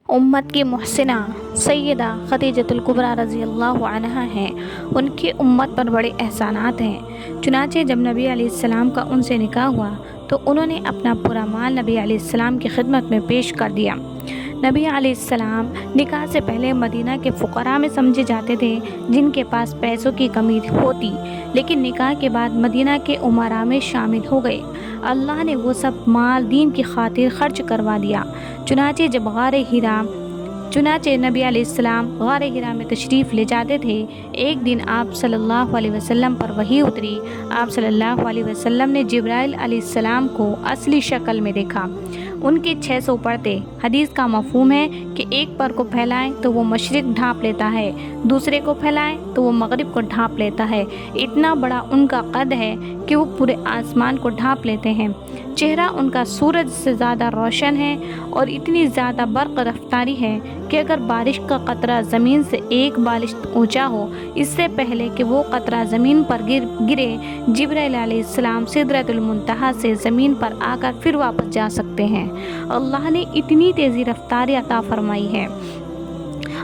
उम्मत की मुहसिना सैयदा खदीजतुल कुबरा रज़ी अल्लाह अन्हा हैं। उनकी उम्मत पर बड़े एहसानात हैं। चुनाचे जब नबी अलैहिस्सलाम का उनसे निकाह हुआ तो उन्होंने अपना पूरा माल नबी अलैहिस्सलाम की खिदमत में पेश कर दिया। नबी अलैहिस्सलाम निकाह से पहले मदीना के फ़ुक़रा में समझे जाते थे जिनके पास पैसों की कमी होती, लेकिन निकाह के बाद मदीना के उमरा में शामिल हो गए। अल्लाह ने वो सब माल दीन की खातिर खर्च करवा दिया। चुनाचे नबी अलैहिस्सलाम गार हिरा में तशरीफ़ ले जाते थे। एक दिन आप सल्लल्लाहु अलैहि वसल्लम पर वही उतरी। आप सल्लल्लाहु अलैहि वसल्लम ने जिब्राइल अलैहिस्सलाम को असली शक्ल में देखा। उनके 600 पर्दे। हदीस का मफ़हूम है कि एक पर को फैलाएं तो वो मशरिक़ ढाँप लेता है, दूसरे को फैलाएं तो वो मगरिब को ढाँप लेता है। इतना बड़ा उनका कद है कि वो पूरे आसमान को ढाँप लेते हैं। चेहरा उनका सूरज से ज़्यादा रोशन है और इतनी ज़्यादा बर्क़ रफ्तारी है कि अगर बारिश का कतरा ज़मीन से एक बालिश ऊंचा हो, इससे पहले कि वो कतरा ज़मीन पर गिरे जिब्राइल अलैहिस्सलाम सिदरतुल मुंतहा से ज़मीन पर आकर फिर वापस जा सकते हैं। अल्लाह ने इतनी तेज़ी रफ्तारी अता फरमाई है।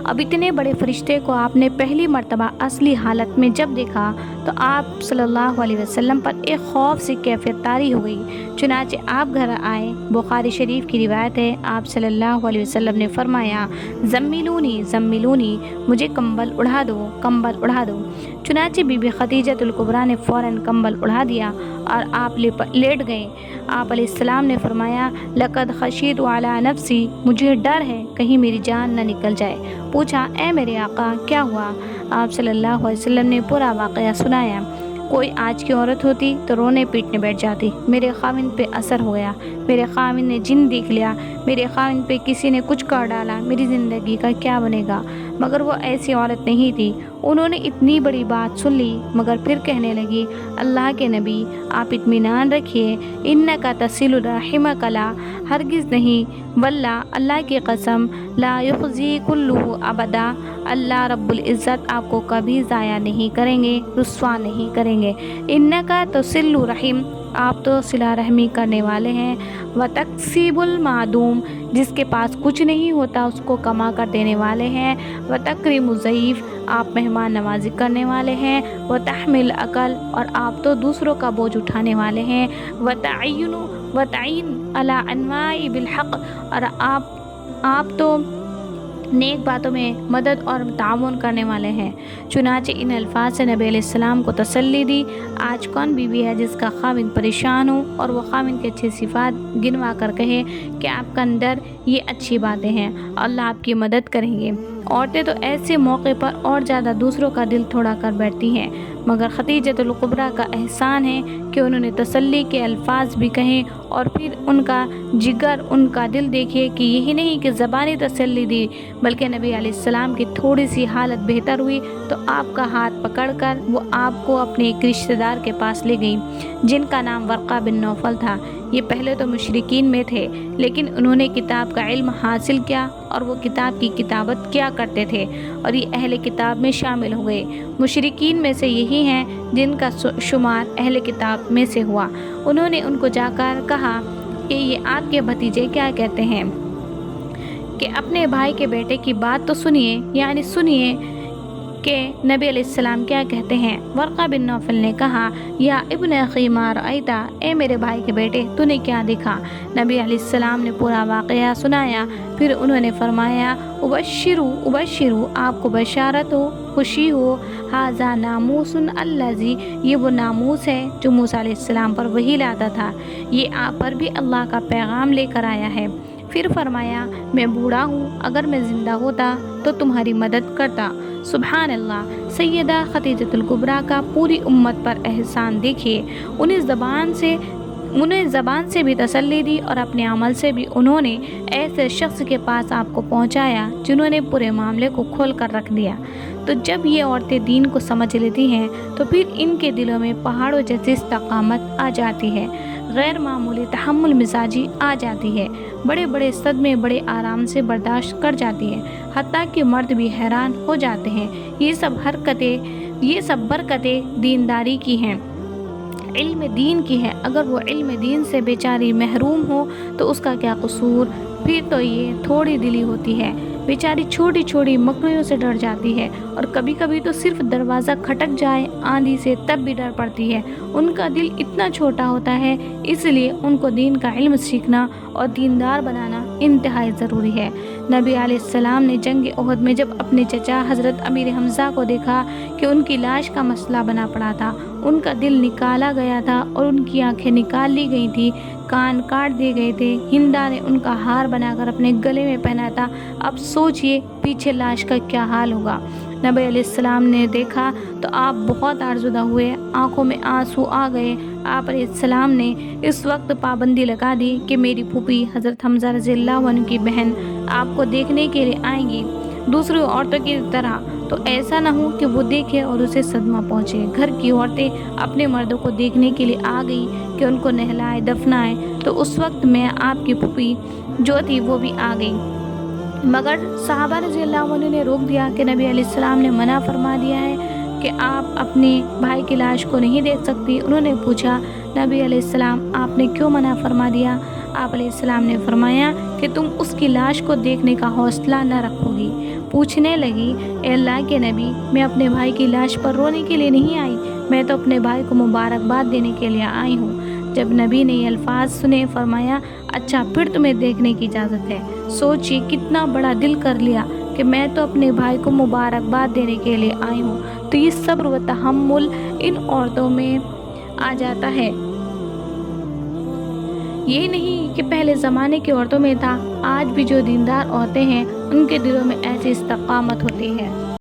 अब इतने बड़े फरिश्ते को आपने पहली मर्तबा असली हालत में जब देखा तो आप सल्लल्लाहु अलैहि वसल्लम पर एक खौफ सी कैफियत तारी हो गई। चुनाचे आप घर आए। बुखारी शरीफ की रिवायत है, आप सल्लल्लाहु अलैहि वसल्लम ने फरमाया, ज़म्मिलूनी ज़म्मिलूनी, मुझे कंबल उड़ा दो, कंबल उड़ा दो। चुनाचे बीबी खदीजतुल कुबरा ने फ़ौरन कंबल उड़ा दिया और आप लेट गए। आप अलैहिस्सलाम ने फरमाया, लक़द खशीतु अला नफ्सी, मुझे डर है कहीं मेरी जान न निकल जाए। पूछा, ए मेरे आका क्या हुआ? आप सल्लल्लाहु अलैहि वसल्लम ने पूरा वाक़या सुनाया। कोई आज की औरत होती तो रोने पीटने बैठ जाती। मेरे खाविन पे असर हो गया, मेरे खाविन ने जिन देख लिया, मेरे खाविन पे किसी ने कुछ कर डाला, मेरी ज़िंदगी का क्या बनेगा। मगर वो ऐसी औरत नहीं थी। उन्होंने इतनी बड़ी बात सुन ली मगर फिर कहने लगी, अल्लाह के नबी आप इत्मीनान रखिए, इन्नका तसिलु रहिमकला, हरगिज़ नहीं, वल्ला अल्लाह की कसम, ला युख़ज़ी कुल्लुहु अबदा, अल्लाह रब्बुल इज़्ज़त आपको कभी ज़ाया नहीं करेंगे, रुस्वा नहीं करेंगे। इन्नका तसिलु रहीम, आप तो सिला रहमी करने वाले हैं। व तक्सीबुल मादूम, जिसके पास कुछ नहीं होता उसको कमा कर देने वाले हैं। व तकरीमु ज़ईफ़, आप मेहमान नवाजी करने वाले हैं। व तहमिल अकल, और आप तो दूसरों का बोझ उठाने वाले हैं। व तईन अला अनवाई बिल हक़, और आप तो नेक बातों में मदद और ताउन करने वाले हैं। चुनाचे इन अल्फाज से नबी अलैहिस्सलाम को तसल्ली दी। आज कौन बीवी है जिसका खाविन परेशान हो और वो खाविन के अच्छे सिफात गिनवा कर कहे कि आपका अंदर ये अच्छी बातें हैं, अल्लाह आपकी मदद करेंगे। औरतें तो ऐसे मौके पर और ज़्यादा दूसरों का दिल थोड़ा कर बैठती हैं, मगर खदीजतुल कुबरा का एहसान है कि उन्होंने तसल्ली के अल्फाज भी कहें और फिर उनका जिगर, उनका दिल देखिए कि यही नहीं कि ज़बानी तसल्ली दी, बल्कि नबी अलैहिस्सलाम की थोड़ी सी हालत बेहतर हुई तो आपका हाथ पकड़कर वो आपको अपने एक रिश्तेदार के पास ले गई जिनका नाम वर्क़ा बिन नौफल था। ये पहले तो मुशरिकीन में थे, लेकिन उन्होंने किताब का इल्म हासिल किया और वो किताब की किताबत किया करते थे और ये अहले किताब में शामिल हो गए। मुशरिकीन में से यही हैं जिनका शुमार अहले किताब में से हुआ। उन्होंने उनको जाकर कहा कि ये आपके भतीजे क्या कहते हैं कि अपने भाई के बेटे की बात तो सुनिए, यानी सुनिए कि नबी अलैहिस्सलाम क्या कहते हैं। वर्क़ा बिन नौफल ने कहा, या इब्न अख़ी मा रअयता, ए मेरे भाई के बेटे तूने क्या देखा? नबी अलैहिस्सलाम ने पूरा वाक़या सुनाया। फिर उन्होंने फरमाया, उबश्शिरू, आपको बशारत हो, खुशी हो, हाज़ा नामूसन अल्लज़ी, ये वो नामूस है जो मूसा अलैहिस्सलाम पर वही लाता था, ये आप पर भी अल्लाह का पैगाम लेकर आया है। फिर फरमाया, मैं बूढ़ा हूँ, अगर मैं ज़िंदा होता तो तुम्हारी मदद करता। सुभान अल्लाह। सैयदा खदीजतुल कुबरा का पूरी उम्मत पर एहसान देखिए। उन्हें ज़बान से भी तसल्ली दी और अपने अमल से भी उन्होंने ऐसे शख्स के पास आपको पहुंचाया जिन्होंने पूरे मामले को खोल कर रख दिया। तो जब ये औरतें दीन को समझ लेती हैं तो फिर इनके दिलों में पहाड़ों जैसी इस्तकामत आ जाती है, गैर मामूली तहम्मुल मिजाजी आ जाती है, बड़े बड़े सदमे बड़े आराम से बर्दाश्त कर जाती है, हत्ता कि मर्द भी हैरान हो जाते हैं। ये सब बरकतें दीनदारी की हैं। علم دین کی ہے، اگر وہ علم دین سے بیچاری محروم ہو تو اس کا کیا قصور؟ پھر تو یہ تھوڑی دلی ہوتی ہے، بیچاری چھوٹی چھوٹی مکڑیوں سے ڈر جاتی ہے، اور کبھی کبھی تو صرف دروازہ کھٹک جائے آندھی سے تب بھی ڈر پڑتی ہے۔ ان کا دل اتنا چھوٹا ہوتا ہے، اس لیے ان کو دین کا علم سیکھنا اور دیندار بنانا انتہائی ضروری ہے۔ نبی علیہ السلام نے جنگ احد میں جب اپنے چچا حضرت امیر حمزہ کو دیکھا کہ ان کی لاش کا مسئلہ بنا پڑا تھا، ان کا دل نکالا گیا تھا اور ان کی آنکھیں نکال لی گئی تھی، کان کاٹ دیے گئے تھے، ہندا نے ان کا ہار بنا کر اپنے گلے میں پہنا تھا، اب سوچئے پیچھے لاش کا کیا حال ہوگا۔ نبی علیہ السلام نے دیکھا تو آپ بہت آرزودہ ہوئے، آنکھوں میں آنسو آ گئے۔ آپ علیہ السلام نے اس وقت پابندی لگا دی کہ میری پھوپھی حضرت حمزہ رضی اللہ عنہ کی بہن آپ کو دیکھنے کے لیے آئیں گی، دوسری عورتوں کی طرح، تو ایسا نہ ہو کہ وہ دیکھے اور اسے صدمہ پہنچے۔ گھر کی عورتیں اپنے مردوں کو دیکھنے کے لیے آ گئیں کہ ان کو نہلائے دفنائے، تو اس وقت میں آپ کی پھوپھی جو تھی وہ بھی آ گئی، مگر صحابہ رضی اللہ عنہ نے روک دیا کہ نبی علیہ السلام نے منع فرما دیا ہے کہ آپ اپنے بھائی کی لاش کو نہیں دیکھ سکتی۔ انہوں نے پوچھا، نبی علیہ السلام آپ نے کیوں منع فرما دیا؟ آپ علیہ السلام نے فرمایا کہ تم اس کی لاش کو دیکھنے کا حوصلہ نہ رکھو گی۔ پوچھنے لگی، اے اللہ کے نبی، میں اپنے بھائی کی لاش پر رونے کے لیے نہیں آئی، میں تو اپنے بھائی کو مبارکباد دینے کے لیے آئی ہوں۔ جب نبی نے یہ الفاظ سنے، فرمایا، اچھا پھر تمہیں دیکھنے کی اجازت ہے۔ سوچئے کتنا بڑا دل کر لیا کہ میں تو اپنے بھائی کو مبارکباد دینے کے لیے آئی ہوں۔ تو یہ صبر و تحمل ان عورتوں میں آ جاتا ہے، یہ نہیں کہ پہلے زمانے کی عورتوں میں تھا، آج بھی جو دیندار عورتیں ہیں ان کے دلوں میں ایسی استقامت ہوتی ہے۔